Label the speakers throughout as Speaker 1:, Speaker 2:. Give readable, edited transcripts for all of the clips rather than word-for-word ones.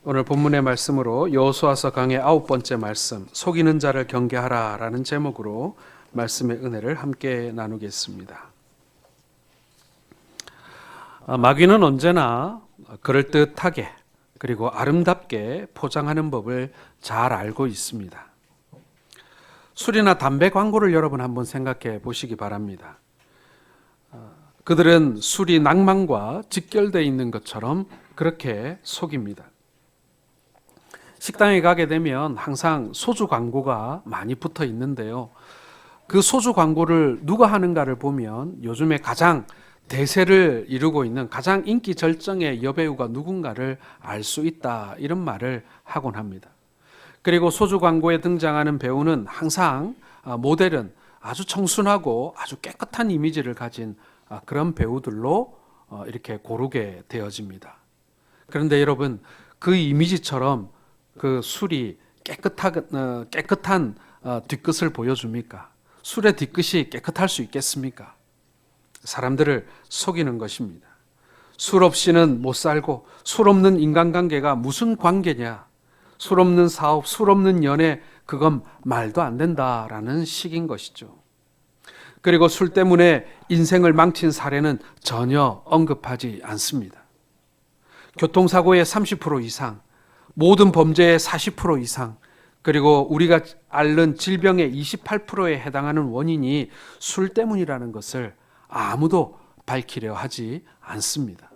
Speaker 1: 오늘 본문의 말씀으로 여호수아서 강의 9번째 말씀, 속이는 자를 경계하라 라는 제목으로 말씀의 은혜를 함께 나누겠습니다. 마귀는 언제나 그럴듯하게 그리고 아름답게 포장하는 법을 잘 알고 있습니다. 술이나 담배 광고를 여러분 한번 생각해 보시기 바랍니다. 그들은 술이 낭만과 직결되어 있는 것처럼 그렇게 속입니다. 식당에 가게 되면 항상 소주 광고가 많이 붙어 있는데요. 그 소주 광고를 누가 하는가를 보면 요즘에 가장 대세를 이루고 있는 가장 인기 절정의 여배우가 누군가를 알 수 있다, 이런 말을 하곤 합니다. 그리고 소주 광고에 등장하는 배우는 항상 모델은 아주 청순하고 아주 깨끗한 이미지를 가진 그런 배우들로 이렇게 고르게 되어집니다. 그런데 여러분, 그 이미지처럼 그 술이 깨끗한 뒤끝을 보여줍니까? 술의 뒤끝이 깨끗할 수 있겠습니까? 사람들을 속이는 것입니다. 술 없이는 못 살고, 술 없는 인간관계가 무슨 관계냐? 술 없는 사업, 술 없는 연애, 그건 말도 안 된다라는 식인 것이죠. 그리고 술 때문에 인생을 망친 사례는 전혀 언급하지 않습니다. 교통사고의 30% 이상, 모든 범죄의 40% 이상, 그리고 우리가 앓는 질병의 28%에 해당하는 원인이 술 때문이라는 것을 아무도 밝히려 하지 않습니다.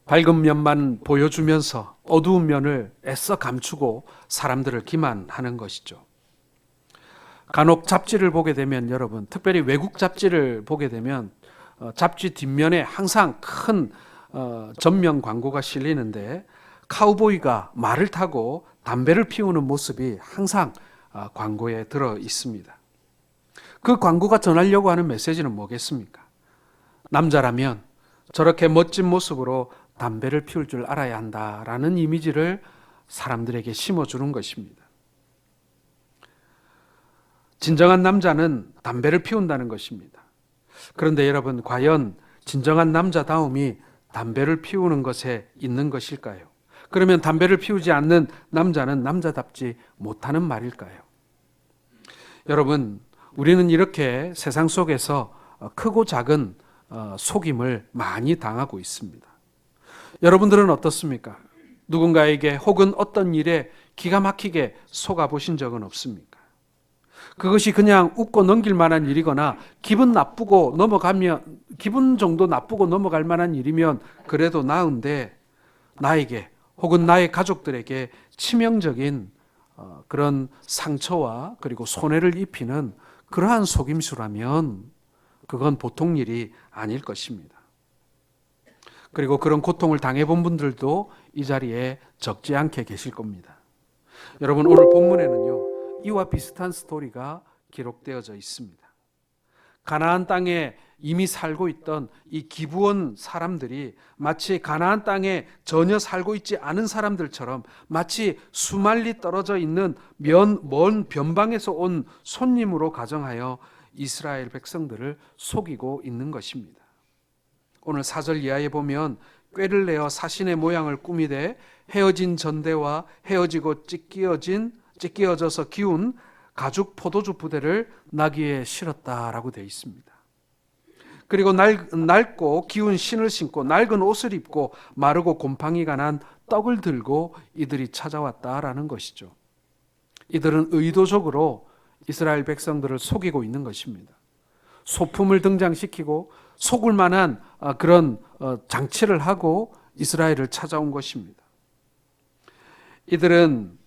Speaker 1: 밝은 면만 보여주면서 어두운 면을 애써 감추고 사람들을 기만하는 것이죠. 간혹 잡지를 보게 되면 여러분, 특별히 외국 잡지를 보게 되면 잡지 뒷면에 항상 큰 전면 광고가 실리는데, 카우보이가 말을 타고 담배를 피우는 모습이 항상 광고에 들어 있습니다. 그 광고가 전하려고 하는 메시지는 뭐겠습니까? 남자라면 저렇게 멋진 모습으로 담배를 피울 줄 알아야 한다라는 이미지를 사람들에게 심어주는 것입니다. 진정한 남자는 담배를 피운다는 것입니다. 그런데 여러분, 과연 진정한 남자다움이 담배를 피우는 것에 있는 것일까요? 그러면 담배를 피우지 않는 남자는 남자답지 못하는 말일까요? 여러분, 우리는 이렇게 세상 속에서 크고 작은 속임을 많이 당하고 있습니다. 여러분들은 어떻습니까? 누군가에게 혹은 어떤 일에 기가 막히게 속아 보신 적은 없습니까? 그것이 그냥 웃고 넘길 만한 일이거나 기분 정도 나쁘고 넘어갈 만한 일이면 그래도 나은데, 나에게 혹은 나의 가족들에게 치명적인 그런 상처와 그리고 손해를 입히는 그러한 속임수라면 그건 보통 일이 아닐 것입니다. 그리고 그런 고통을 당해본 분들도 이 자리에 적지 않게 계실 겁니다. 여러분, 오늘 본문에는요, 이와 비슷한 스토리가 기록되어져 있습니다. 가나안 땅에 이미 살고 있던 이 기브온 사람들이 마치 가나안 땅에 전혀 살고 있지 않은 사람들처럼, 마치 수말리 떨어져 있는 먼 변방에서 온 손님으로 가정하여 이스라엘 백성들을 속이고 있는 것입니다. 오늘 4절 이하에 보면, 꾀를 내어 사신의 모양을 꾸미되 헤어진 전대와 헤어지고 찢기어져서 기운 가죽 포도주 부대를 나귀에 실었다라고 되어 있습니다. 그리고 낡고 기운 신을 신고 낡은 옷을 입고 마르고 곰팡이가 난 떡을 들고 이들이 찾아왔다라는 것이죠. 이들은 의도적으로 이스라엘 백성들을 속이고 있는 것입니다. 소품을 등장시키고 속을 만한 그런 장치를 하고 이스라엘을 찾아온 것입니다. 이들은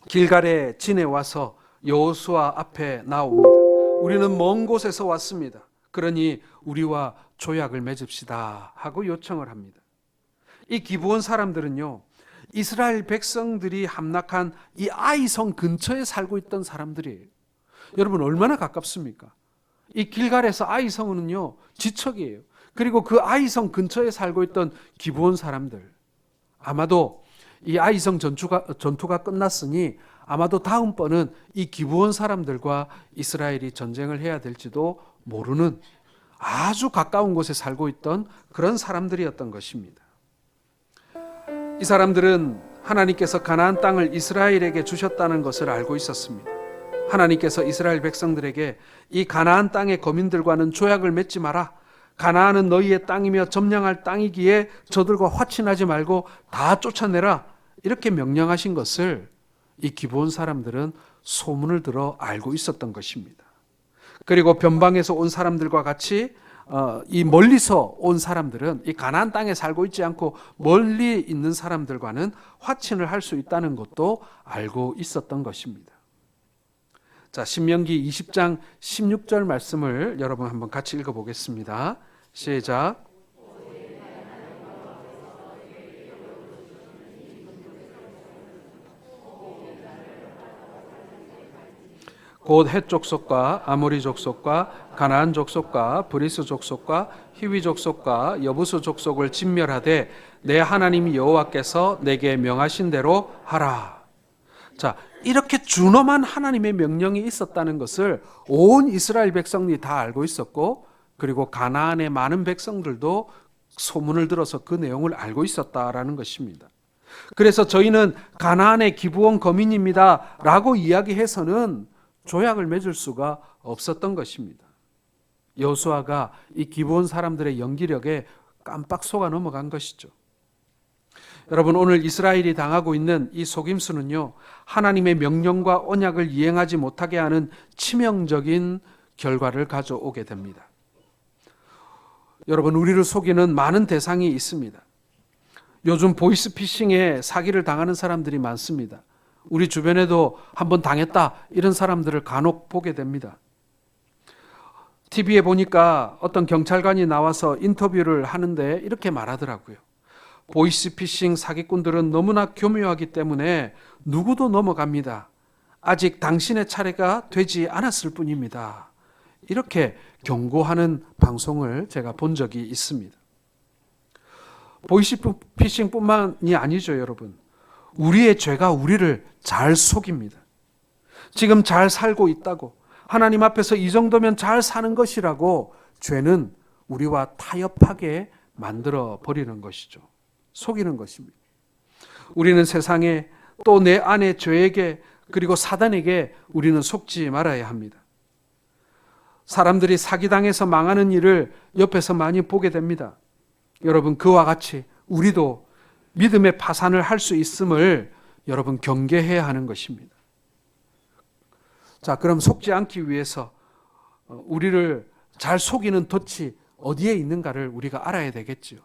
Speaker 1: 길갈에 지내와서 여호수아 앞에 나옵니다. 우리는 먼 곳에서 왔습니다. 그러니 우리와 조약을 맺읍시다 하고 요청을 합니다. 이 기브온 사람들은요, 이스라엘 백성들이 함락한 이 아이성 근처에 살고 있던 사람들이에요. 여러분, 얼마나 가깝습니까? 이 길갈에서 아이성은요, 지척이에요. 그리고 그 아이성 근처에 살고 있던 기브온 사람들, 아마도 이 아이성 전투가 끝났으니 아마도 다음번은 이 기브온 사람들과 이스라엘이 전쟁을 해야 될지도 모르는 아주 가까운 곳에 살고 있던 그런 사람들이었던 것입니다. 이 사람들은 하나님께서 가나안 땅을 이스라엘에게 주셨다는 것을 알고 있었습니다. 하나님께서 이스라엘 백성들에게 이 가나안 땅의 거민들과는 조약을 맺지 마라. 가나안은 너희의 땅이며 점령할 땅이기에 저들과 화친하지 말고 다 쫓아내라. 이렇게 명령하신 것을 이 기브온 사람들은 소문을 들어 알고 있었던 것입니다. 그리고 변방에서 온 사람들과 같이 이 멀리서 온 사람들은 이 가나안 땅에 살고 있지 않고 멀리 있는 사람들과는 화친을 할 수 있다는 것도 알고 있었던 것입니다. 자, 신명기 20장 16절 말씀을 여러분 한번 같이 읽어보겠습니다. 시작. 곧 헷 족속과 아모리 족속과 가나안 족속과 브리스 족속과 히위 족속과 여부수 족속을 진멸하되 내 하나님 여호와께서 내게 명하신 대로 하라. 자, 이렇게 준엄한 하나님의 명령이 있었다는 것을 온 이스라엘 백성이 다 알고 있었고, 그리고 가나안의 많은 백성들도 소문을 들어서 그 내용을 알고 있었다라는 것입니다. 그래서 저희는 가나안의 기브온 거민입니다 라고 이야기해서는 조약을 맺을 수가 없었던 것입니다. 여호수아가 이 기브온 사람들의 연기력에 깜빡 속아 넘어간 것이죠. 여러분, 오늘 이스라엘이 당하고 있는 이 속임수는요, 하나님의 명령과 언약을 이행하지 못하게 하는 치명적인 결과를 가져오게 됩니다. 여러분, 우리를 속이는 많은 대상이 있습니다. 요즘 보이스피싱에 사기를 당하는 사람들이 많습니다. 우리 주변에도 한번 당했다 이런 사람들을 간혹 보게 됩니다. TV에 보니까 어떤 경찰관이 나와서 인터뷰를 하는데 이렇게 말하더라고요. 보이스피싱 사기꾼들은 너무나 교묘하기 때문에 누구도 넘어갑니다. 아직 당신의 차례가 되지 않았을 뿐입니다. 이렇게 경고하는 방송을 제가 본 적이 있습니다. 보이스피싱뿐만이 아니죠, 여러분. 우리의 죄가 우리를 잘 속입니다. 지금 잘 살고 있다고, 하나님 앞에서 이 정도면 잘 사는 것이라고 죄는 우리와 타협하게 만들어 버리는 것이죠. 속이는 것입니다. 우리는 세상에 또 내 안의 죄에게 그리고 사단에게 우리는 속지 말아야 합니다. 사람들이 사기당해서 망하는 일을 옆에서 많이 보게 됩니다. 여러분, 그와 같이 우리도 믿음의 파산을 할 수 있음을 여러분 경계해야 하는 것입니다. 자, 그럼 속지 않기 위해서 우리를 잘 속이는 덫이 어디에 있는가를 우리가 알아야 되겠지요.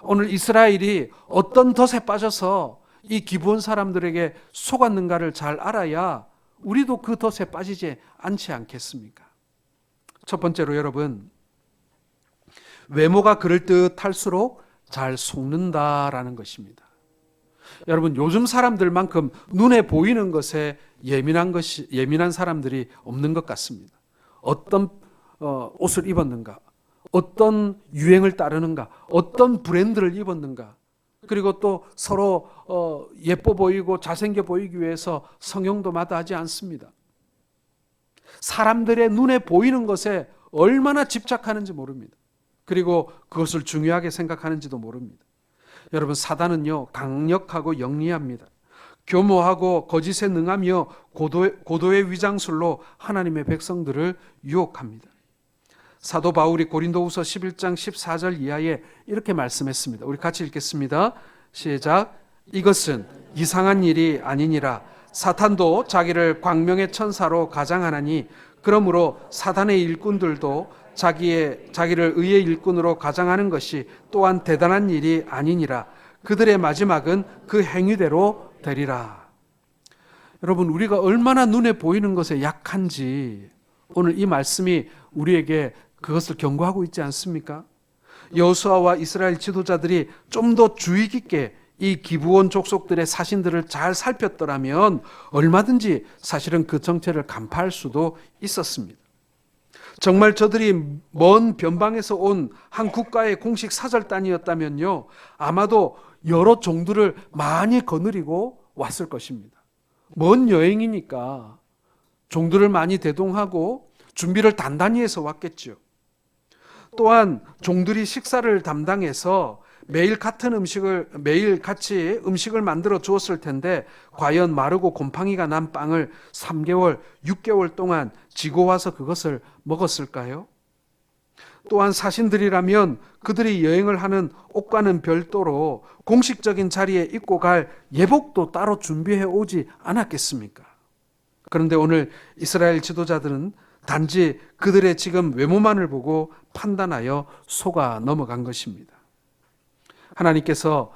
Speaker 1: 오늘 이스라엘이 어떤 덫에 빠져서 이 기브온 사람들에게 속았는가를 잘 알아야 우리도 그 덫에 빠지지 않지 않겠습니까? 첫 번째로 여러분, 외모가 그럴듯할수록 잘 속는다라는 것입니다. 여러분, 요즘 사람들만큼 눈에 보이는 것에 예민한 사람들이 없는 것 같습니다. 어떤 옷을 입었는가, 어떤 유행을 따르는가, 어떤 브랜드를 입었는가, 그리고 또 서로 예뻐 보이고 잘생겨 보이기 위해서 성형도 마다하지 않습니다. 사람들의 눈에 보이는 것에 얼마나 집착하는지 모릅니다. 그리고 그것을 중요하게 생각하는지도 모릅니다. 여러분, 사단은요, 강력하고 영리합니다. 교모하고 거짓에 능하며 고도의 위장술로 하나님의 백성들을 유혹합니다. 사도 바울이 고린도후서 11장 14절 이하에 이렇게 말씀했습니다. 우리 같이 읽겠습니다. 시작. 이것은 이상한 일이 아니니라. 사탄도 자기를 광명의 천사로 가장하나니 그러므로 사단의 일꾼들도 자기를 의의 일꾼으로 가장하는 것이 또한 대단한 일이 아니니라. 그들의 마지막은 그 행위대로 되리라. 여러분, 우리가 얼마나 눈에 보이는 것에 약한지 오늘 이 말씀이 우리에게 그것을 경고하고 있지 않습니까? 여호수아와 이스라엘 지도자들이 좀 더 주의 깊게 이 기브온 족속들의 사신들을 잘 살폈더라면 얼마든지 사실은 그 정체를 간파할 수도 있었습니다. 정말 저들이 먼 변방에서 온 한 국가의 공식 사절단이었다면요, 아마도 여러 종들을 많이 거느리고 왔을 것입니다. 먼 여행이니까 종들을 많이 대동하고 준비를 단단히 해서 왔겠죠. 또한 종들이 식사를 담당해서 매일 같이 음식을 만들어 주었을 텐데 과연 마르고 곰팡이가 난 빵을 3개월, 6개월 동안 지고 와서 그것을 먹었을까요? 또한 사신들이라면 그들이 여행을 하는 옷과는 별도로 공식적인 자리에 입고 갈 예복도 따로 준비해 오지 않았겠습니까? 그런데 오늘 이스라엘 지도자들은 단지 그들의 지금 외모만을 보고 판단하여 속아 넘어간 것입니다. 하나님께서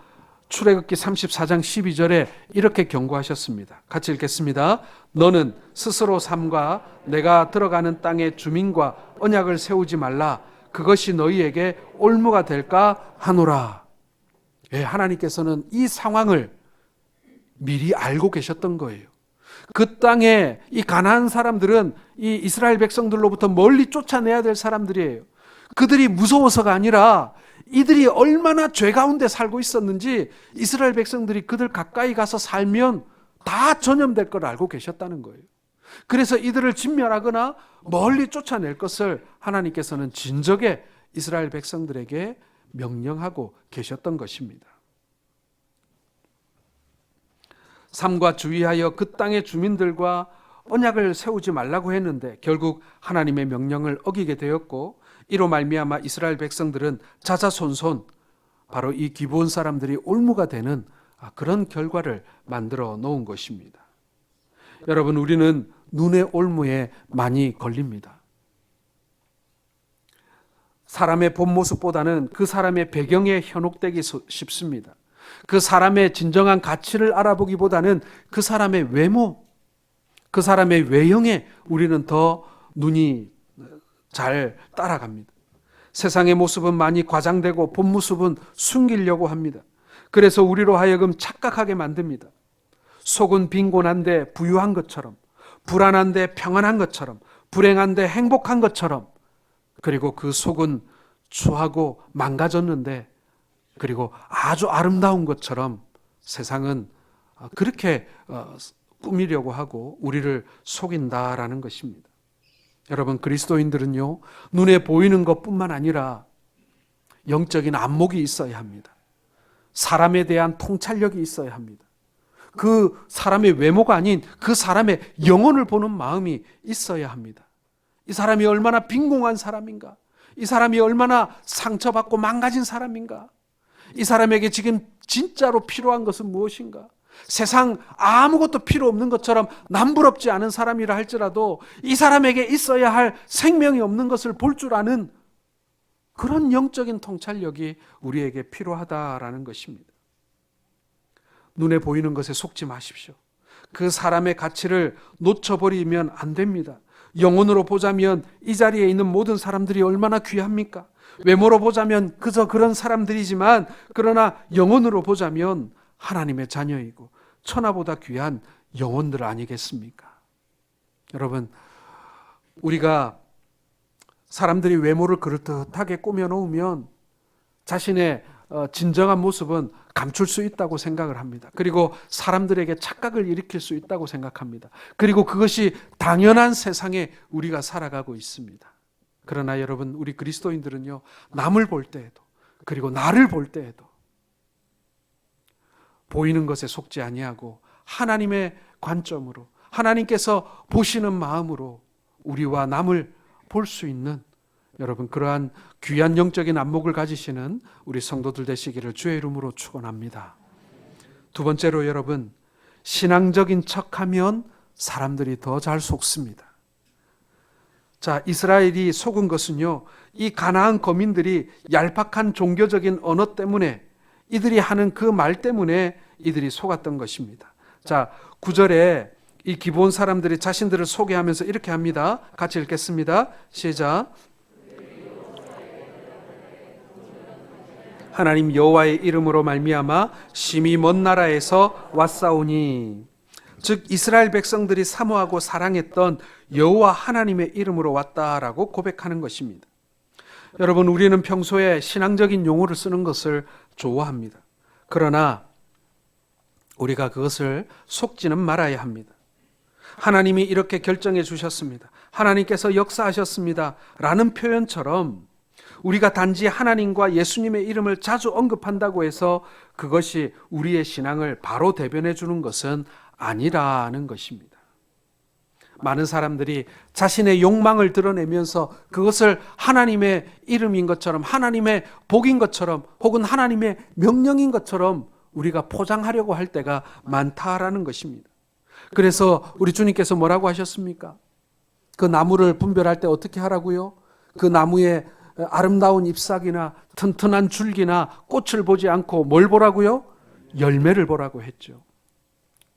Speaker 1: 출애굽기 34장 12절에 이렇게 경고하셨습니다. 같이 읽겠습니다. 너는 스스로 삼가 내가 들어가는 땅의 주민과 언약을 세우지 말라. 그것이 너희에게 올무가 될까 하노라. 예, 하나님께서는 이 상황을 미리 알고 계셨던 거예요. 그 땅에 이 가나안 사람들은 이 이스라엘 백성들로부터 멀리 쫓아내야 될 사람들이에요. 그들이 무서워서가 아니라 이들이 얼마나 죄 가운데 살고 있었는지 이스라엘 백성들이 그들 가까이 가서 살면 다 전염될 걸 알고 계셨다는 거예요. 그래서 이들을 진멸하거나 멀리 쫓아낼 것을 하나님께서는 진적에 이스라엘 백성들에게 명령하고 계셨던 것입니다. 삼가 주의하여 그 땅의 주민들과 언약을 세우지 말라고 했는데 결국 하나님의 명령을 어기게 되었고 이로 말미암아 이스라엘 백성들은 자자손손 바로 이 기브온 사람들이 올무가 되는 그런 결과를 만들어 놓은 것입니다. 여러분, 우리는 눈의 올무에 많이 걸립니다. 사람의 본 모습보다는 그 사람의 배경에 현혹되기 쉽습니다. 그 사람의 진정한 가치를 알아보기보다는 그 사람의 외모, 그 사람의 외형에 우리는 더 눈이 잘 따라갑니다. 세상의 모습은 많이 과장되고 본 모습은 숨기려고 합니다. 그래서 우리로 하여금 착각하게 만듭니다. 속은 빈곤한데 부유한 것처럼, 불안한데 평안한 것처럼, 불행한데 행복한 것처럼, 그리고 그 속은 추하고 망가졌는데 그리고 아주 아름다운 것처럼 세상은 그렇게 꾸미려고 하고 우리를 속인다라는 것입니다. 여러분, 그리스도인들은요, 눈에 보이는 것뿐만 아니라 영적인 안목이 있어야 합니다. 사람에 대한 통찰력이 있어야 합니다. 그 사람의 외모가 아닌 그 사람의 영혼을 보는 마음이 있어야 합니다. 이 사람이 얼마나 빈곤한 사람인가? 이 사람이 얼마나 상처받고 망가진 사람인가? 이 사람에게 지금 진짜로 필요한 것은 무엇인가? 세상 아무것도 필요 없는 것처럼 남부럽지 않은 사람이라 할지라도 이 사람에게 있어야 할 생명이 없는 것을 볼 줄 아는 그런 영적인 통찰력이 우리에게 필요하다라는 것입니다. 눈에 보이는 것에 속지 마십시오. 그 사람의 가치를 놓쳐버리면 안 됩니다. 영혼으로 보자면 이 자리에 있는 모든 사람들이 얼마나 귀합니까? 외모로 보자면 그저 그런 사람들이지만 그러나 영혼으로 보자면 하나님의 자녀이고 천하보다 귀한 영혼들 아니겠습니까? 여러분, 우리가 사람들이 외모를 그럴듯하게 꾸며놓으면 자신의 진정한 모습은 감출 수 있다고 생각을 합니다. 그리고 사람들에게 착각을 일으킬 수 있다고 생각합니다. 그리고 그것이 당연한 세상에 우리가 살아가고 있습니다. 그러나 여러분, 우리 그리스도인들은요, 남을 볼 때에도 그리고 나를 볼 때에도 보이는 것에 속지 아니하고 하나님의 관점으로, 하나님께서 보시는 마음으로 우리와 남을 볼 수 있는, 여러분, 그러한 귀한 영적인 안목을 가지시는 우리 성도들 되시기를 주의 이름으로 축원합니다. 두 번째로, 여러분, 신앙적인 척하면 사람들이 더 잘 속습니다. 자, 이스라엘이 속은 것은요, 이 가나안 거민들이 얄팍한 종교적인 언어 때문에, 이들이 하는 그 말 때문에 이들이 속았던 것입니다. 자, 9절에 이 기브온 사람들이 자신들을 소개하면서 이렇게 합니다. 같이 읽겠습니다. 시작. 하나님 여호와의 이름으로 말미암아 심히 먼 나라에서 왔사오니, 즉 이스라엘 백성들이 사모하고 사랑했던 여호와 하나님의 이름으로 왔다라고 고백하는 것입니다. 여러분, 우리는 평소에 신앙적인 용어를 쓰는 것을 좋아합니다. 그러나 우리가 그것을 속지는 말아야 합니다. 하나님이 이렇게 결정해 주셨습니다. 하나님께서 역사하셨습니다. 라는 표현처럼 우리가 단지 하나님과 예수님의 이름을 자주 언급한다고 해서 그것이 우리의 신앙을 바로 대변해 주는 것은 아니라는 것입니다. 많은 사람들이 자신의 욕망을 드러내면서 그것을 하나님의 이름인 것처럼, 하나님의 복인 것처럼, 혹은 하나님의 명령인 것처럼 우리가 포장하려고 할 때가 많다라는 것입니다. 그래서 우리 주님께서 뭐라고 하셨습니까? 그 나무를 분별할 때 어떻게 하라고요? 그 나무의 아름다운 잎사귀나 튼튼한 줄기나 꽃을 보지 않고 뭘 보라고요? 열매를 보라고 했죠.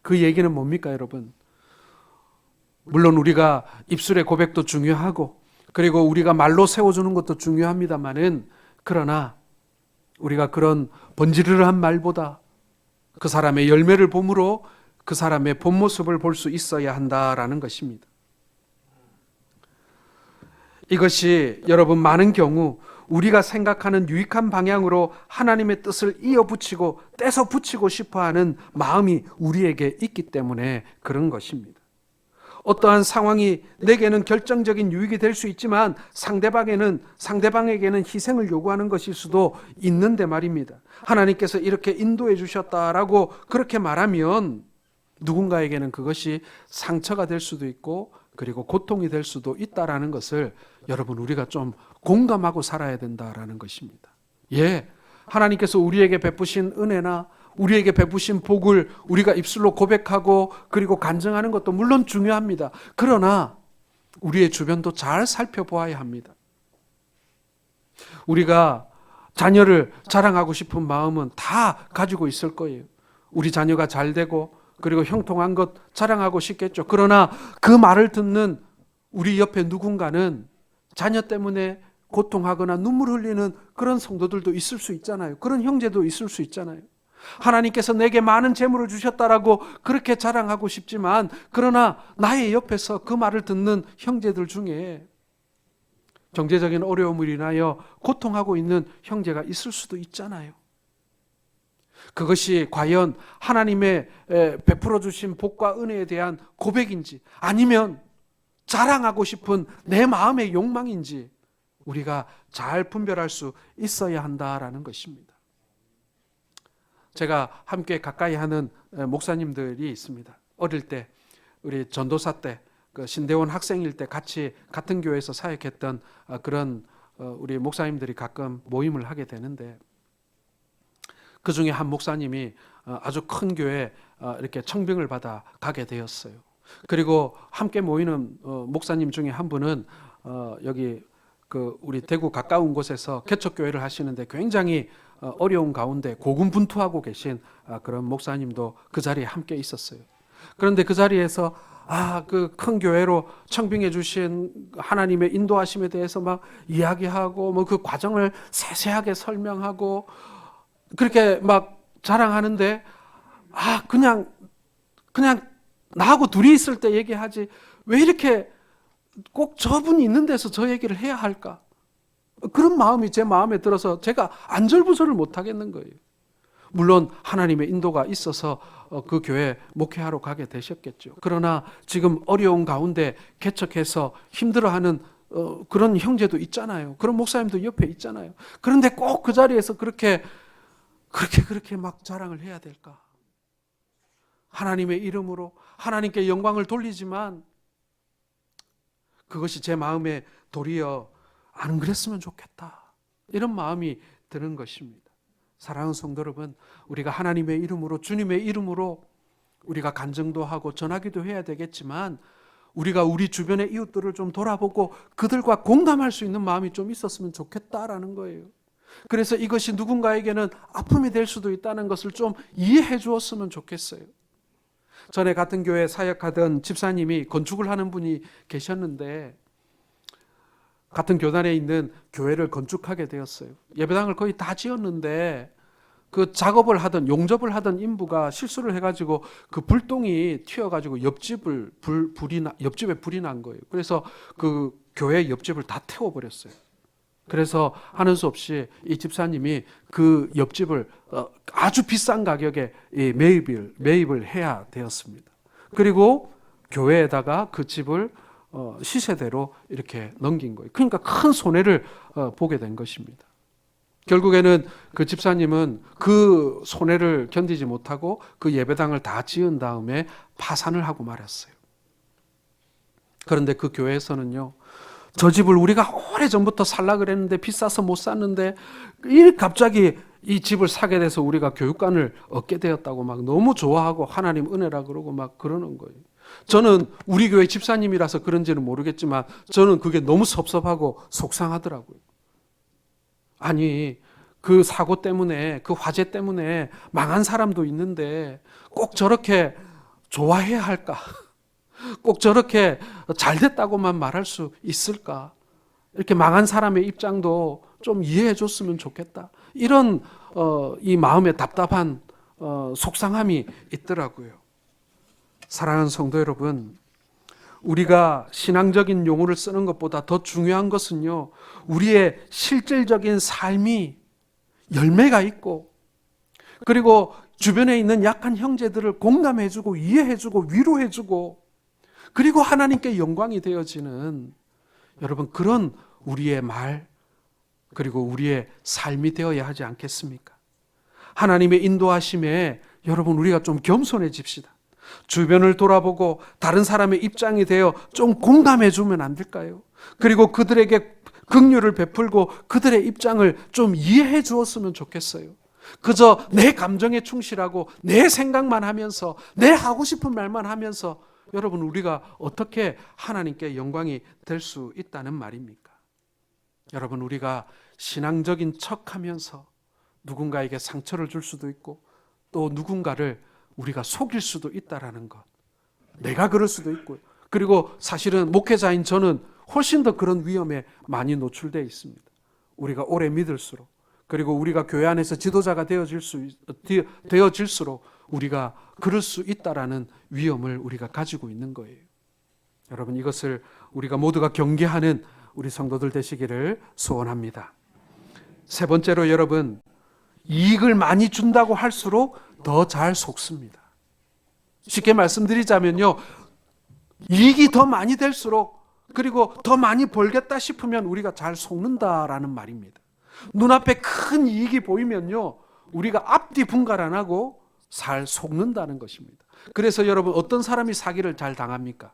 Speaker 1: 그 얘기는 뭡니까, 여러분? 물론 우리가 입술의 고백도 중요하고, 그리고 우리가 말로 세워주는 것도 중요합니다만은, 그러나 우리가 그런 번지르르한 말보다 그 사람의 열매를 봄으로 그 사람의 본 모습을 볼 수 있어야 한다라는 것입니다. 이것이 여러분 많은 경우 우리가 생각하는 유익한 방향으로 하나님의 뜻을 이어붙이고 떼서 붙이고 싶어하는 마음이 우리에게 있기 때문에 그런 것입니다. 어떠한 상황이 내게는 결정적인 유익이 될 수 있지만 상대방에게는 희생을 요구하는 것일 수도 있는데 말입니다. 하나님께서 이렇게 인도해 주셨다라고 그렇게 말하면 누군가에게는 그것이 상처가 될 수도 있고 그리고 고통이 될 수도 있다라는 것을 여러분 우리가 좀 공감하고 살아야 된다라는 것입니다. 예, 하나님께서 우리에게 베푸신 은혜나 우리에게 베푸신 복을 우리가 입술로 고백하고 그리고 간증하는 것도 물론 중요합니다. 그러나 우리의 주변도 잘 살펴보아야 합니다. 우리가 자녀를 자랑하고 싶은 마음은 다 가지고 있을 거예요. 우리 자녀가 잘 되고 그리고 형통한 것 자랑하고 싶겠죠. 그러나 그 말을 듣는 우리 옆에 누군가는 자녀 때문에 고통하거나 눈물 흘리는 그런 성도들도 있을 수 있잖아요. 그런 형제도 있을 수 있잖아요. 하나님께서 내게 많은 재물을 주셨다라고 그렇게 자랑하고 싶지만 그러나 나의 옆에서 그 말을 듣는 형제들 중에 경제적인 어려움을 인하여 고통하고 있는 형제가 있을 수도 있잖아요. 그것이 과연 하나님의 베풀어 주신 복과 은혜에 대한 고백인지 아니면 자랑하고 싶은 내 마음의 욕망인지 우리가 잘 분별할 수 있어야 한다라는 것입니다. 제가 함께 가까이 하는 목사님들이 있습니다. 어릴 때 우리 전도사 때 그 신대원 학생일 때 같이 같은 교회에서 사역했던 그런 우리 목사님들이 가끔 모임을 하게 되는데 그 중에 한 목사님이 아주 큰 교회 이렇게 청빙을 받아 가게 되었어요. 그리고 함께 모이는 목사님 중에 한 분은 여기 그 우리 대구 가까운 곳에서 개척교회를 하시는데 굉장히 어려운 가운데 고군분투하고 계신 그런 목사님도 그 자리에 함께 있었어요. 그런데 그 자리에서 그 큰 교회로 청빙해 주신 하나님의 인도하심에 대해서 막 이야기하고 뭐 그 과정을 세세하게 설명하고 그렇게 막 자랑하는데 그냥 나하고 둘이 있을 때 얘기하지 왜 이렇게 꼭 저분이 있는 데서 저 얘기를 해야 할까? 그런 마음이 제 마음에 들어서 제가 안절부절을 못 하겠는 거예요. 물론 하나님의 인도가 있어서 그 교회 목회하러 가게 되셨겠죠. 그러나 지금 어려운 가운데 개척해서 힘들어하는 그런 형제도 있잖아요. 그런 목사님도 옆에 있잖아요. 그런데 꼭 그 자리에서 그렇게 막 자랑을 해야 될까? 하나님의 이름으로 하나님께 영광을 돌리지만 그것이 제 마음에 도리어 안 그랬으면 좋겠다. 이런 마음이 드는 것입니다. 사랑하는 성도 여러분, 우리가 하나님의 이름으로 주님의 이름으로 우리가 간증도 하고 전하기도 해야 되겠지만 우리가 우리 주변의 이웃들을 좀 돌아보고 그들과 공감할 수 있는 마음이 좀 있었으면 좋겠다라는 거예요. 그래서 이것이 누군가에게는 아픔이 될 수도 있다는 것을 좀 이해해 주었으면 좋겠어요. 전에 같은 교회에 사역하던 집사님이 건축을 하는 분이 계셨는데 같은 교단에 있는 교회를 건축하게 되었어요. 예배당을 거의 다 지었는데 그 작업을 하던 용접을 하던 인부가 실수를 해가지고 그 불똥이 튀어가지고 옆집에 불이 난 거예요. 그래서 그 교회 옆집을 다 태워버렸어요. 그래서 하는 수 없이 이 집사님이 그 옆집을 아주 비싼 가격에 매입을 해야 되었습니다. 그리고 교회에다가 그 집을 시세대로 이렇게 넘긴 거예요. 그러니까 큰 손해를 보게 된 것입니다. 결국에는 그 집사님은 그 손해를 견디지 못하고 그 예배당을 다 지은 다음에 파산을 하고 말았어요. 그런데 그 교회에서는요, 저 집을 우리가 오래전부터 살라 그랬는데 비싸서 못 샀는데 갑자기 이 집을 사게 돼서 우리가 교육관을 얻게 되었다고 막 너무 좋아하고 하나님 은혜라 그러고 막 그러는 거예요. 저는 우리 교회 집사님이라서 그런지는 모르겠지만 저는 그게 너무 섭섭하고 속상하더라고요. 아니, 그 사고 때문에, 그 화재 때문에 망한 사람도 있는데 꼭 저렇게 좋아해야 할까? 꼭 저렇게 잘 됐다고만 말할 수 있을까? 이렇게 망한 사람의 입장도 좀 이해해 줬으면 좋겠다. 이런 이 마음에 답답한 속상함이 있더라고요. 사랑하는 성도 여러분, 우리가 신앙적인 용어를 쓰는 것보다 더 중요한 것은요, 우리의 실질적인 삶이 열매가 있고, 그리고 주변에 있는 약한 형제들을 공감해주고 이해해주고 위로해주고, 그리고 하나님께 영광이 되어지는, 여러분, 그런 우리의 말, 그리고 우리의 삶이 되어야 하지 않겠습니까? 하나님의 인도하심에 여러분, 우리가 좀 겸손해집시다. 주변을 돌아보고 다른 사람의 입장이 되어 좀 공감해 주면 안 될까요? 그리고 그들에게 긍휼을 베풀고 그들의 입장을 좀 이해해 주었으면 좋겠어요. 그저 내 감정에 충실하고 내 생각만 하면서 내 하고 싶은 말만 하면서 여러분, 우리가 어떻게 하나님께 영광이 될 수 있다는 말입니까? 여러분, 우리가 신앙적인 척하면서 누군가에게 상처를 줄 수도 있고 또 누군가를 우리가 속일 수도 있다라는 것. 내가 그럴 수도 있고요. 그리고 사실은 목회자인 저는 훨씬 더 그런 위험에 많이 노출되어 있습니다. 우리가 오래 믿을수록, 그리고 우리가 교회 안에서 지도자가 되어질수록 우리가 그럴 수 있다라는 위험을 우리가 가지고 있는 거예요. 여러분, 이것을 우리가 모두가 경계하는 우리 성도들 되시기를 소원합니다. 세 번째로, 여러분, 이익을 많이 준다고 할수록 더 잘 속습니다. 쉽게 말씀드리자면요, 이익이 더 많이 될수록, 그리고 더 많이 벌겠다 싶으면 우리가 잘 속는다라는 말입니다. 눈앞에 큰 이익이 보이면요, 우리가 앞뒤 분갈 안 하고 잘 속는다는 것입니다. 그래서 여러분, 어떤 사람이 사기를 잘 당합니까?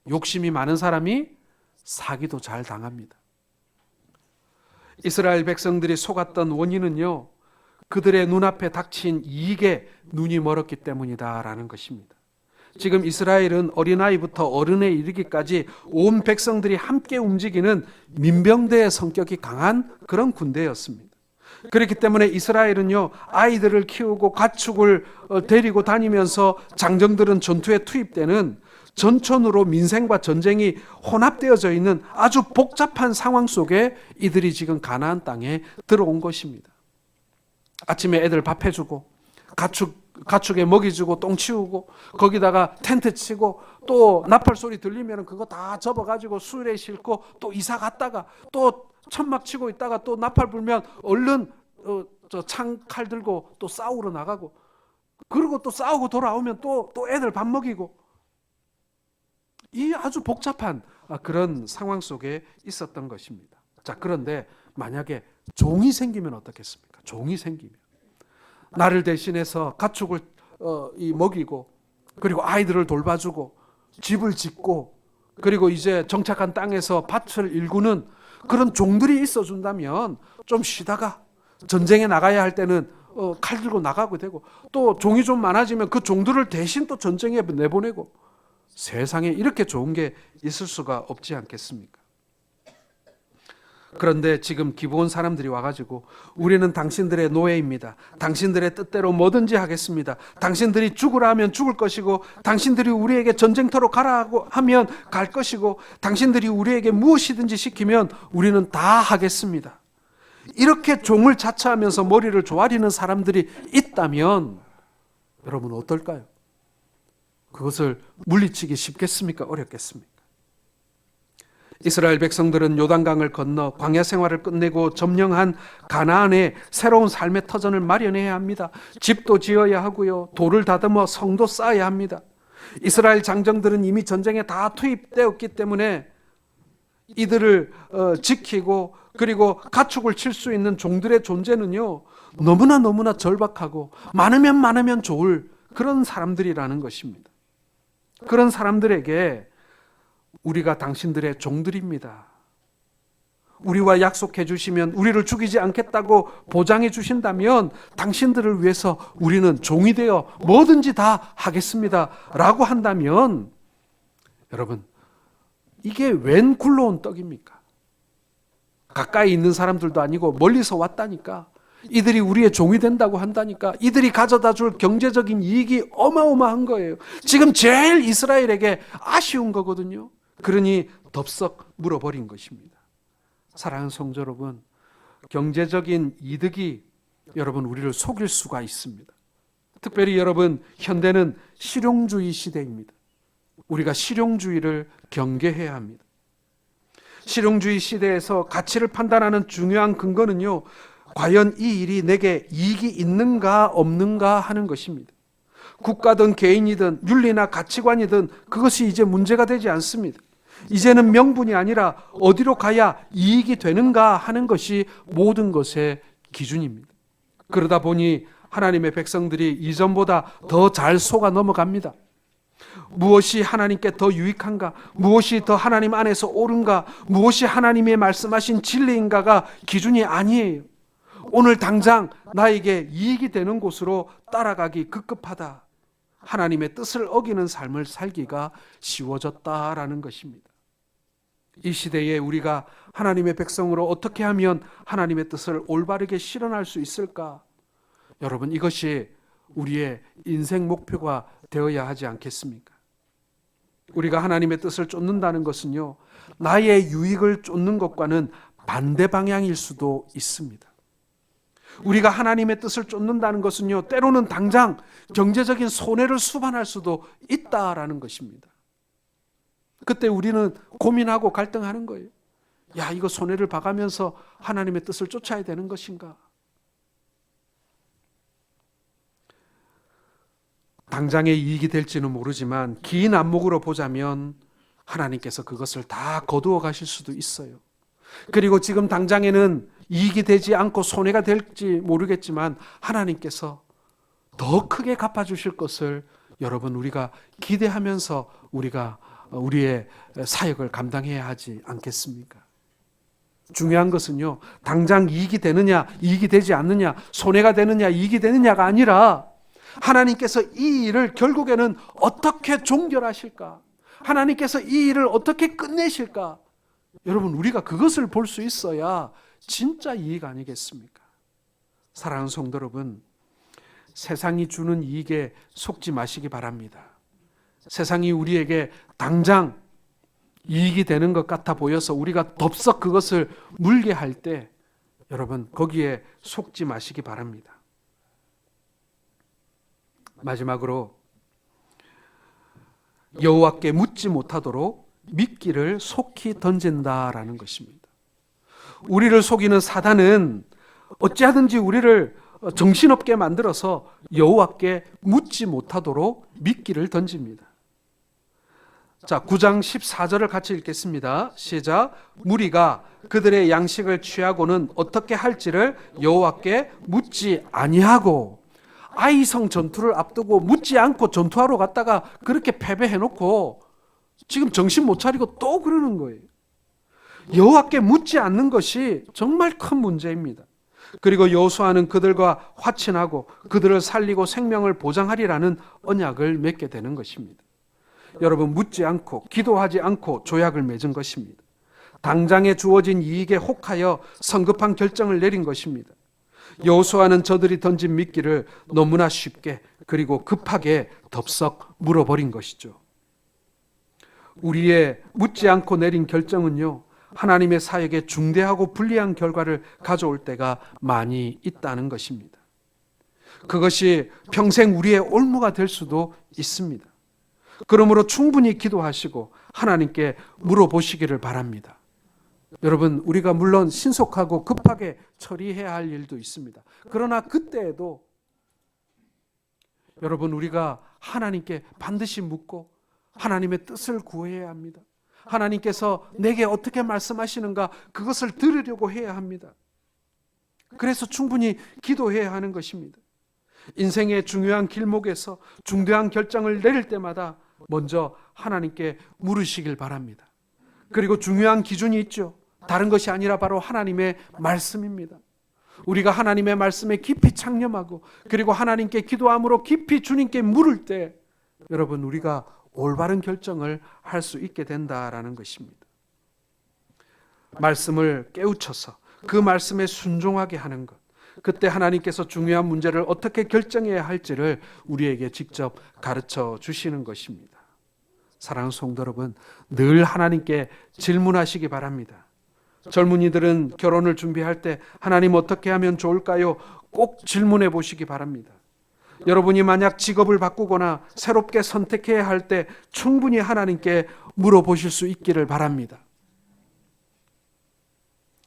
Speaker 1: 욕심이 많은 사람이 사기도 잘 당합니다. 이스라엘 백성들이 속았던 원인은요, 그들의 눈앞에 닥친 이익에 눈이 멀었기 때문이다라는 것입니다. 지금 이스라엘은 어린아이부터 어른에 이르기까지 온 백성들이 함께 움직이는 민병대의 성격이 강한 그런 군대였습니다. 그렇기 때문에 이스라엘은요, 아이들을 키우고 가축을 데리고 다니면서 장정들은 전투에 투입되는 전천후로 민생과 전쟁이 혼합되어져 있는 아주 복잡한 상황 속에 이들이 지금 가나안 땅에 들어온 것입니다. 아침에 애들 밥 해주고 가축에 먹이 주고 똥 치우고 거기다가 텐트 치고 또 나팔 소리 들리면 그거 다 접어가지고 수레에 싣고 또 이사 갔다가 또 천막 치고 있다가 또 나팔 불면 얼른 저 창칼 들고 또 싸우러 나가고, 그리고 또 싸우고 돌아오면 또 애들 밥 먹이고, 이 아주 복잡한 그런 상황 속에 있었던 것입니다. 자, 그런데 만약에 종이 생기면 어떻겠습니까? 종이 생기면 나를 대신해서 가축을 먹이고, 그리고 아이들을 돌봐주고, 집을 짓고, 그리고 이제 정착한 땅에서 밭을 일구는 그런 종들이 있어준다면 좀 쉬다가 전쟁에 나가야 할 때는 칼 들고 나가고 되고, 또 종이 좀 많아지면 그 종들을 대신 또 전쟁에 내보내고, 세상에 이렇게 좋은 게 있을 수가 없지 않겠습니까? 그런데 지금 기브온 사람들이 와가지고 우리는 당신들의 노예입니다. 당신들의 뜻대로 뭐든지 하겠습니다. 당신들이 죽으라 하면 죽을 것이고, 당신들이 우리에게 전쟁터로 가라고 하면 갈 것이고, 당신들이 우리에게 무엇이든지 시키면 우리는 다 하겠습니다. 이렇게 종을 자처하면서 머리를 조아리는 사람들이 있다면 여러분 어떨까요? 그것을 물리치기 쉽겠습니까? 어렵겠습니까? 이스라엘 백성들은 요단강을 건너 광야 생활을 끝내고 점령한 가나안에 새로운 삶의 터전을 마련해야 합니다. 집도 지어야 하고요, 돌을 다듬어 성도 쌓아야 합니다. 이스라엘 장정들은 이미 전쟁에 다 투입되었기 때문에 이들을 지키고 그리고 가축을 칠 수 있는 종들의 존재는요, 너무나 절박하고 많으면 좋을 그런 사람들이라는 것입니다. 그런 사람들에게 우리가 당신들의 종들입니다. 우리와 약속해 주시면, 우리를 죽이지 않겠다고 보장해 주신다면 당신들을 위해서 우리는 종이 되어 뭐든지 다 하겠습니다 라고 한다면, 여러분, 이게 웬 굴러온 떡입니까? 가까이 있는 사람들도 아니고 멀리서 왔다니까. 이들이 우리의 종이 된다고 한다니까. 이들이 가져다 줄 경제적인 이익이 어마어마한 거예요. 지금 제일 이스라엘에게 아쉬운 거거든요. 그러니 덥석 물어버린 것입니다. 사랑하는 성도 여러분, 경제적인 이득이 여러분 우리를 속일 수가 있습니다. 특별히 여러분, 현대는 실용주의 시대입니다. 우리가 실용주의를 경계해야 합니다. 실용주의 시대에서 가치를 판단하는 중요한 근거는요, 과연 이 일이 내게 이익이 있는가 없는가 하는 것입니다. 국가든 개인이든 윤리나 가치관이든 그것이 이제 문제가 되지 않습니다. 이제는 명분이 아니라 어디로 가야 이익이 되는가 하는 것이 모든 것의 기준입니다. 그러다 보니 하나님의 백성들이 이전보다 더 잘 속아 넘어갑니다. 무엇이 하나님께 더 유익한가? 무엇이 더 하나님 안에서 옳은가? 무엇이 하나님의 말씀하신 진리인가가 기준이 아니에요. 오늘 당장 나에게 이익이 되는 곳으로 따라가기 급급하다. 하나님의 뜻을 어기는 삶을 살기가 쉬워졌다라는 것입니다. 이 시대에 우리가 하나님의 백성으로 어떻게 하면 하나님의 뜻을 올바르게 실현할 수 있을까? 여러분, 이것이 우리의 인생 목표가 되어야 하지 않겠습니까? 우리가 하나님의 뜻을 쫓는다는 것은요, 나의 유익을 쫓는 것과는 반대 방향일 수도 있습니다. 우리가 하나님의 뜻을 쫓는다는 것은요, 때로는 당장 경제적인 손해를 수반할 수도 있다라는 것입니다. 그때 우리는 고민하고 갈등하는 거예요. 야, 이거 손해를 봐가면서 하나님의 뜻을 쫓아야 되는 것인가? 당장의 이익이 될지는 모르지만 긴 안목으로 보자면 하나님께서 그것을 다 거두어 가실 수도 있어요. 그리고 지금 당장에는 이익이 되지 않고 손해가 될지 모르겠지만 하나님께서 더 크게 갚아주실 것을 여러분 우리가 기대하면서 우리가 우리의 사역을 감당해야 하지 않겠습니까? 중요한 것은요, 당장 이익이 되느냐 이익이 되지 않느냐, 손해가 되느냐 이익이 되느냐가 아니라 하나님께서 이 일을 결국에는 어떻게 종결하실까? 하나님께서 이 일을 어떻게 끝내실까? 여러분, 우리가 그것을 볼 수 있어야 진짜 이익 아니겠습니까? 사랑하는 성도 여러분, 세상이 주는 이익에 속지 마시기 바랍니다. 세상이 우리에게 당장 이익이 되는 것 같아 보여서 우리가 덥석 그것을 물게 할 때 여러분, 거기에 속지 마시기 바랍니다. 마지막으로 여호와께 묻지 못하도록 미끼를 속히 던진다라는 것입니다. 우리를 속이는 사단은 어찌하든지 우리를 정신없게 만들어서 여호와께 묻지 못하도록 미끼를 던집니다. 자, 9장 14절을 같이 읽겠습니다. 시작. 무리가 그들의 양식을 취하고는 어떻게 할지를 여호와께 묻지 아니하고, 아이성 전투를 앞두고 묻지 않고 전투하러 갔다가 그렇게 패배해놓고 지금 정신 못 차리고 또 그러는 거예요. 여호와께 묻지 않는 것이 정말 큰 문제입니다. 그리고 여호수아는 그들과 화친하고 그들을 살리고 생명을 보장하리라는 언약을 맺게 되는 것입니다. 여러분, 묻지 않고 기도하지 않고 조약을 맺은 것입니다. 당장에 주어진 이익에 혹하여 성급한 결정을 내린 것입니다. 여호수아는 저들이 던진 미끼를 너무나 쉽게 그리고 급하게 덥석 물어버린 것이죠. 우리의 묻지 않고 내린 결정은요, 하나님의 사역에 중대하고 불리한 결과를 가져올 때가 많이 있다는 것입니다. 그것이 평생 우리의 올무가 될 수도 있습니다. 그러므로 충분히 기도하시고 하나님께 물어보시기를 바랍니다. 여러분, 우리가 물론 신속하고 급하게 처리해야 할 일도 있습니다. 그러나 그때에도 여러분, 우리가 하나님께 반드시 묻고 하나님의 뜻을 구해야 합니다. 하나님께서 내게 어떻게 말씀하시는가 그것을 들으려고 해야 합니다. 그래서 충분히 기도해야 하는 것입니다. 인생의 중요한 길목에서 중대한 결정을 내릴 때마다 먼저 하나님께 물으시길 바랍니다. 그리고 중요한 기준이 있죠. 다른 것이 아니라 바로 하나님의 말씀입니다. 우리가 하나님의 말씀에 깊이 창념하고 그리고 하나님께 기도함으로 깊이 주님께 물을 때 여러분 우리가 올바른 결정을 할 수 있게 된다라는 것입니다. 말씀을 깨우쳐서 그 말씀에 순종하게 하는 것, 그때 하나님께서 중요한 문제를 어떻게 결정해야 할지를 우리에게 직접 가르쳐 주시는 것입니다. 사랑하는 성도 여러분, 늘 하나님께 질문하시기 바랍니다. 젊은이들은 결혼을 준비할 때 하나님 어떻게 하면 좋을까요? 꼭 질문해 보시기 바랍니다. 여러분이 만약 직업을 바꾸거나 새롭게 선택해야 할 때 충분히 하나님께 물어보실 수 있기를 바랍니다.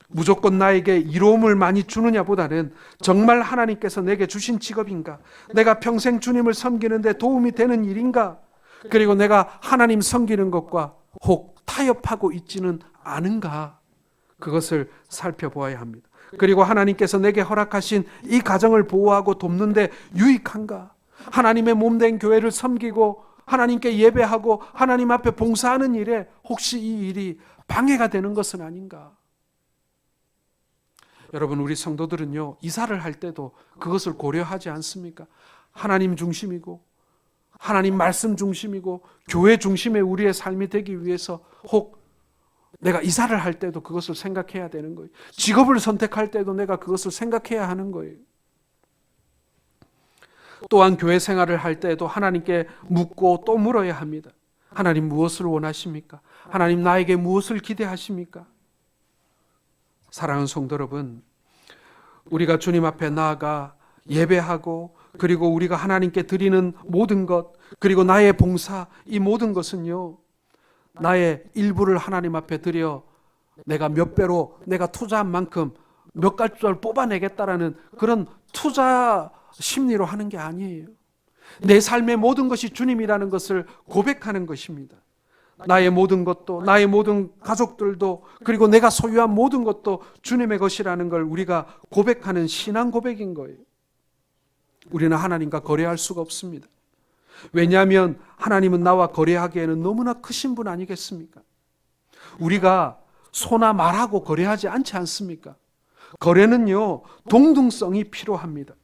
Speaker 1: 무조건 나에게 이로움을 많이 주느냐보다는 정말 하나님께서 내게 주신 직업인가? 내가 평생 주님을 섬기는데 도움이 되는 일인가? 그리고 내가 하나님 섬기는 것과 혹 타협하고 있지는 않은가? 그것을 살펴보아야 합니다. 그리고 하나님께서 내게 허락하신 이 가정을 보호하고 돕는데 유익한가? 하나님의 몸된 교회를 섬기고 하나님께 예배하고 하나님 앞에 봉사하는 일에 혹시 이 일이 방해가 되는 것은 아닌가? 여러분 우리 성도들은요 이사를 할 때도 그것을 고려하지 않습니까? 하나님 중심이고 하나님 말씀 중심이고 교회 중심의 우리의 삶이 되기 위해서 혹 내가 이사를 할 때도 그것을 생각해야 되는 거예요. 직업을 선택할 때도 내가 그것을 생각해야 하는 거예요. 또한 교회 생활을 할 때도 하나님께 묻고 또 물어야 합니다. 하나님 무엇을 원하십니까? 하나님 나에게 무엇을 기대하십니까? 사랑하는 성도 여러분, 우리가 주님 앞에 나아가 예배하고 그리고 우리가 하나님께 드리는 모든 것 그리고 나의 봉사 이 모든 것은요 나의 일부를 하나님 앞에 드려 내가 몇 배로 내가 투자한 만큼 몇 가지를 뽑아내겠다라는 그런 투자 심리로 하는 게 아니에요. 내 삶의 모든 것이 주님이라는 것을 고백하는 것입니다. 나의 모든 것도 나의 모든 가족들도 그리고 내가 소유한 모든 것도 주님의 것이라는 걸 우리가 고백하는 신앙 고백인 거예요. 우리는 하나님과 거래할 수가 없습니다. 왜냐하면 하나님은 나와 거래하기에는 너무나 크신 분 아니겠습니까? 우리가 소나 말하고 거래하지 않지 않습니까? 거래는요 동등성이 필요합니다.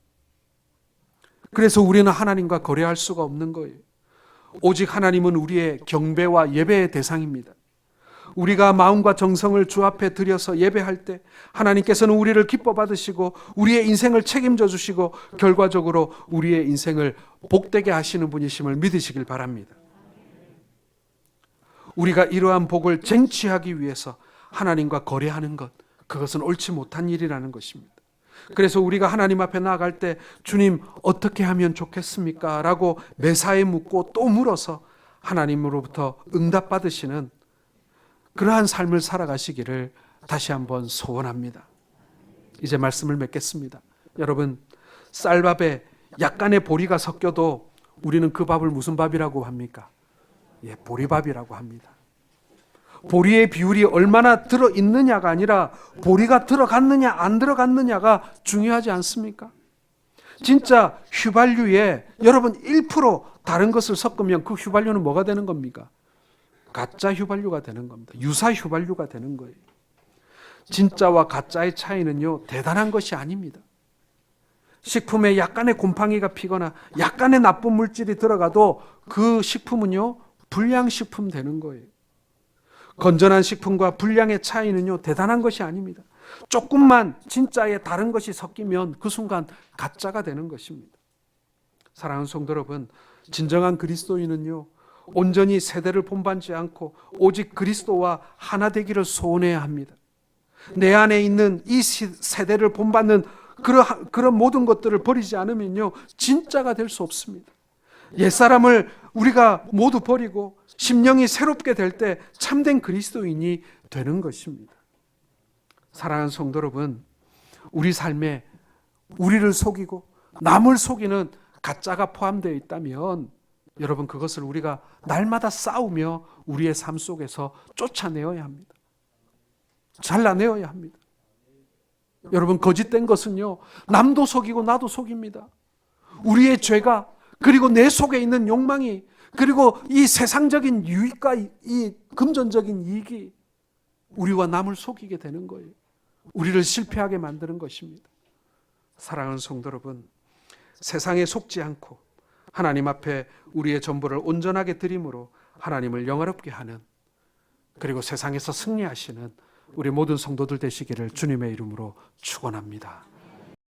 Speaker 1: 그래서 우리는 하나님과 거래할 수가 없는 거예요. 오직 하나님은 우리의 경배와 예배의 대상입니다. 우리가 마음과 정성을 주 앞에 드려서 예배할 때 하나님께서는 우리를 기뻐 받으시고 우리의 인생을 책임져 주시고 결과적으로 우리의 인생을 복되게 하시는 분이심을 믿으시길 바랍니다. 우리가 이러한 복을 쟁취하기 위해서 하나님과 거래하는 것, 그것은 옳지 못한 일이라는 것입니다. 그래서 우리가 하나님 앞에 나아갈 때 주님 어떻게 하면 좋겠습니까? 라고 매사에 묻고 또 물어서 하나님으로부터 응답받으시는 그러한 삶을 살아가시기를 다시 한번 소원합니다. 이제 말씀을 맺겠습니다. 여러분, 쌀밥에 약간의 보리가 섞여도 우리는 그 밥을 무슨 밥이라고 합니까? 예, 보리밥이라고 합니다. 보리의 비율이 얼마나 들어있느냐가 아니라 보리가 들어갔느냐 안 들어갔느냐가 중요하지 않습니까? 진짜 휘발유에 여러분 1% 다른 것을 섞으면 그 휘발유는 뭐가 되는 겁니까? 가짜 휘발유가 되는 겁니다. 유사 휘발유가 되는 거예요. 진짜와 가짜의 차이는요 대단한 것이 아닙니다. 식품에 약간의 곰팡이가 피거나 약간의 나쁜 물질이 들어가도 그 식품은요 불량식품 되는 거예요. 건전한 식품과 불량의 차이는요 대단한 것이 아닙니다. 조금만 진짜에 다른 것이 섞이면 그 순간 가짜가 되는 것입니다. 사랑하는 성도 여러분, 진정한 그리스도인은요 온전히 세대를 본받지 않고 오직 그리스도와 하나 되기를 소원해야 합니다. 내 안에 있는 이 세대를 본받는 그런 모든 것들을 버리지 않으면요 진짜가 될 수 없습니다. 옛사람을 우리가 모두 버리고 심령이 새롭게 될 때 참된 그리스도인이 되는 것입니다. 사랑하는 성도 여러분, 우리 삶에 우리를 속이고 남을 속이는 가짜가 포함되어 있다면 여러분, 그것을 우리가 날마다 싸우며 우리의 삶 속에서 쫓아내어야 합니다. 잘라내어야 합니다. 여러분, 거짓된 것은요, 남도 속이고 나도 속입니다. 우리의 죄가, 그리고 내 속에 있는 욕망이, 그리고 이 세상적인 유익과 이 금전적인 이익이 우리와 남을 속이게 되는 거예요. 우리를 실패하게 만드는 것입니다. 사랑하는 성도 여러분, 세상에 속지 않고 하나님 앞에 우리의 전부를 온전하게 드림으로 하나님을 영화롭게 하는, 그리고 세상에서 승리하시는 우리 모든 성도들 되시기를 주님의 이름으로 축원합니다.